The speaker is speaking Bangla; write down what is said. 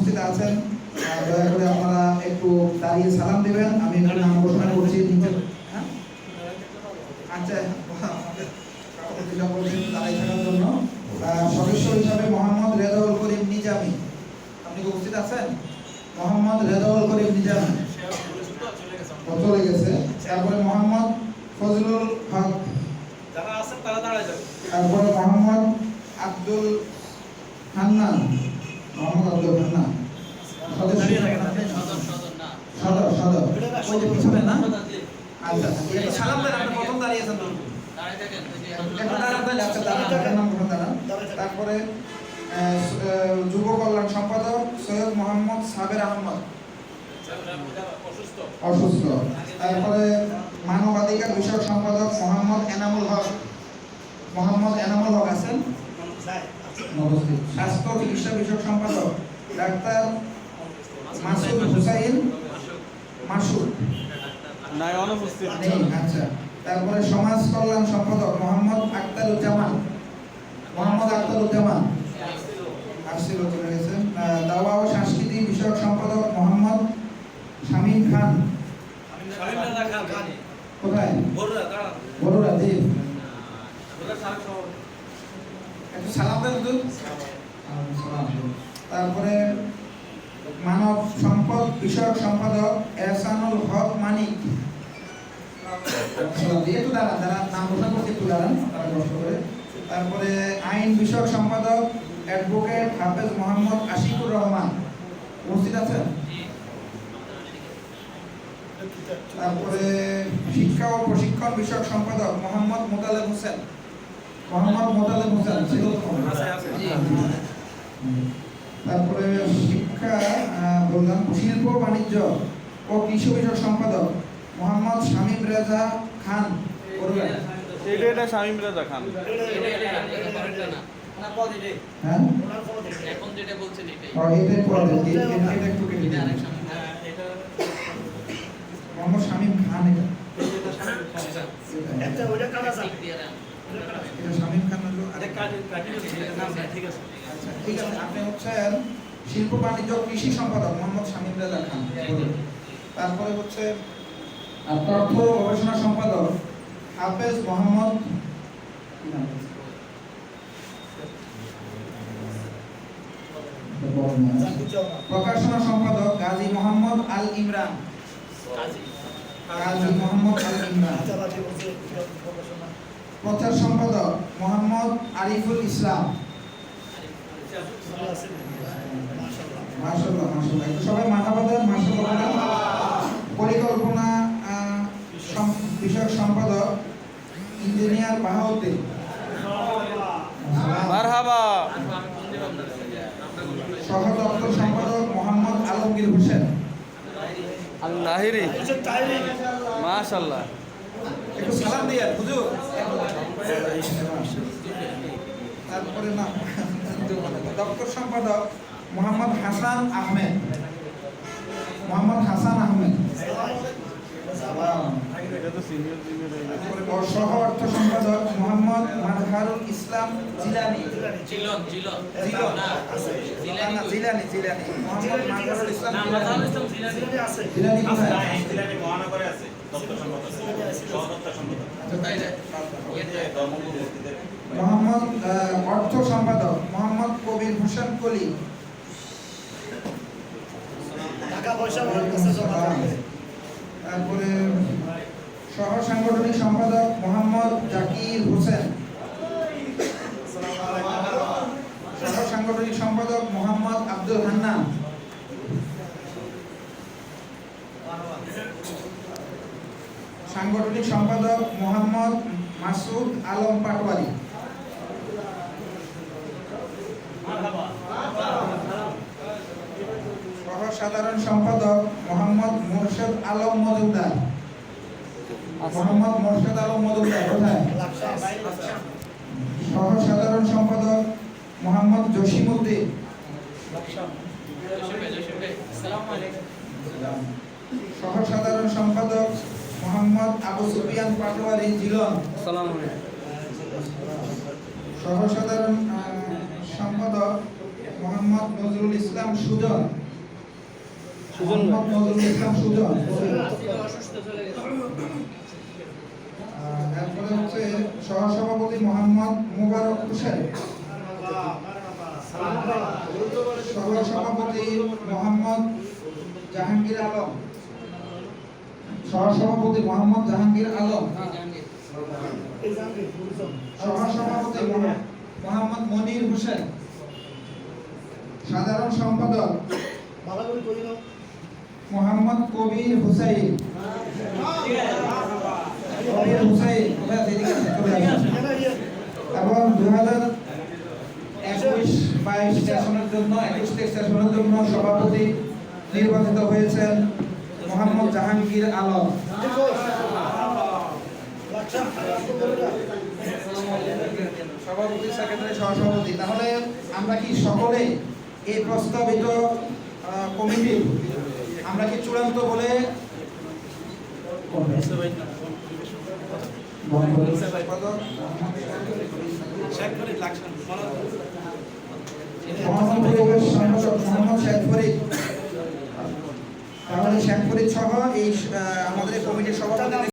উপস্থিত আছেন দয়া করে আপনারা একটু দাঁড়িয়ে সালাম দিবেন। আমি এখানে নাম ঘোষণা করছি নিচে। আচ্ছা, দাঁড়িয়ে থাকার জন্য সদস্য হিসাবে মোহাম্মদ রেজাউল করিম নিজামী, আপনি কি উপস্থিত আছেন? মোহাম্মদ রেজাউল করিম নিজামী চলে গেছে। তারপরে মোহাম্মদ ফজলুল হক, যারা আছেন তারা দাঁড়ায় যাবে। তারপরে মোহাম্মদ আব্দুল হান্নান, মোহাম্মদ আব্দুল হান্নান সদস্য সদর ওই যে পিছনে না? আচ্ছা, সালাম দেন, আপনি প্রথম দাঁড়িয়েছেন তো তারপরে যুব কল্যাণ সম্পাদক সৈয়দ মোহাম্মদ সাবের আহমদ অসুস্থ। তারপরে মানবাধিকার বিষয়ক সম্পাদক মোহাম্মদ এনামুল হক আছেন। স্বাস্থ্য চিকিৎসা বিষয়ক সম্পাদক ডাক্তার মাসুদ হুসাইন মাসুদ নাই অনুপস্থিত। আচ্ছা, তারপরে সমাজ কল্যাণ সম্পাদক মোহাম্মদ আখতারুজ্জামান আসছিল চলে গেছেন। দাওয়া ও সাংস্কৃতিক বিষয়ক সম্পাদক মোহাম্মদ শামীম খান, কোথায়? বড়ুরা দেব, একটু সালাম দেন তো। তারপরে মানব সম্পদ বিষয়ক সম্পাদক এহসানুল হক মানিক, একটু দাঁড়ান, নাম ঘোষণা করতে একটু দাঁড়ান আপনারা কষ্ট করে। তারপরে আইন বিষয়ক সম্পাদক অ্যাডভোকেট হাফেজ মোহাম্মদ আশিকুর রহমান, উপস্থিত আছেন? তারপরে শিক্ষা ও প্রশিক্ষণ বিষয়ক সম্পাদক মোহাম্মদ মোতালেব হোসেন তারপরে শিক্ষা বললাম, শিল্প বাণিজ্য ও কৃষি বিষয়ক সম্পাদক মোহাম্মদ শামীম রেজা খান। এটা শামীম রেজা খান। হ্যাঁ, এখন যেটা বলছেন এটাই। এটাই পড়ে এটা একটু কেটে দিন। মোহাম্মদ শামীম খান, এটা ওটা কাটা আছে। এটা শামীম খান হলো। আরে কাটি ঠিক আছে। আচ্ছা, ঠিক আছে, আপনি হচ্ছেন শিল্প বাণিজ্য কৃষি সম্পাদক মোহাম্মদ শামীম রেজা খান। তারপরে হচ্ছে তথ্য গবেষণা সম্পাদক হাফেজ মোহাম্মদ, প্রকাশনা সম্পাদক গাজী মোহাম্মদ আল ইমরান, প্রচার সম্পাদক মোহাম্মদ আরিফুল ইসলাম। মাশাআল্লাহ একটু সবাই মারহাবা দেন, মাশাআল্লাহ। পরিকল্পনা বিষয়ক সম্পাদক ইঞ্জিনিয়ার বাহাউদ্দিন, মারহাবা। সহ দপ্তর সম্পাদক মোহাম্মদ আলমগীর হোসেন আল লাহিরি, মাশাআল্লাহ। একটু সালাম দিয়ে হুজুর। তারপরে না, দপ্তর সম্পাদক মোহাম্মদ হাসান আহমেদ সহ অর্থ সম্পাদক মোহাম্মদ মাজহারুল ইসলাম জিলানি, মোহাম্মদ মাজহারুল ইসলাম জিলানি মহানগরে আছে দপ্তর সম্পাদক, সহ দপ্তর সম্পাদক। মোহাম্মদ অর্থ সম্পাদক মোহাম্মদ কবির হোসেন কলি, তারপরে সহ সাংগঠনিক সম্পাদক মোহাম্মদ জাকির হোসেন, সহ সাংগঠনিক সম্পাদক মোহাম্মদ আব্দুল হান্নান, সাংগঠনিক সম্পাদক মোহাম্মদ মাসুদ আলম পাটোয়ারি, সহ সাধারণ সম্পাদক মোহাম্মদ মোরশেদ আলম মজুমদার, কোথায়? সহ সাধারণ সম্পাদক মোহাম্মদ জসিমউদ্দিন, সহ সাধারণ সম্পাদক মোহাম্মদ আবু সুফিয়ান পাটোয়ারি জিলন, সহ সাধারণ সম্পাদক মোহাম্মদ নজরুল ইসলাম সুজন। সুজন মোহাম্মদ নজরুল ইসলাম সুজন। অসুস্থ চলে গেছে। এরপরে হচ্ছে সহসভাপতি মোহাম্মদ মুবারক হোসেন। সহসভাপতি মোহাম্মদ জাহাঙ্গীর আলম। সহসভাপতি মোহাম্মদ জাহাঙ্গীর আলম। সহসভাপতি মোহাম্মদ মনির হোসেন। সাধারণ সম্পাদক মোহাম্মদ কবির হুসাইন। কবির হুসাইন কোথায় আছে? এদিকে আছে, চলে আসুন। এবং 2021-22 সেশনের জন্য 21 সেশনের জন্য সভাপতি নির্বাচিত হয়েছেন মোহাম্মদ জাহাঙ্গীর আলম। সভাপতি, সেক্রেটারি, সহসভাপতি। তাহলে আমরা কি সকলে এই প্রস্তাবিত কমিটি আমরা কি চূড়ান্ত বলে পরিবেশ সংগঠক মোহাম্মদ শেখ ফরিদ। তাহলে শেখ ফরিদ সহ এই আমাদের কমিটির সভাপতি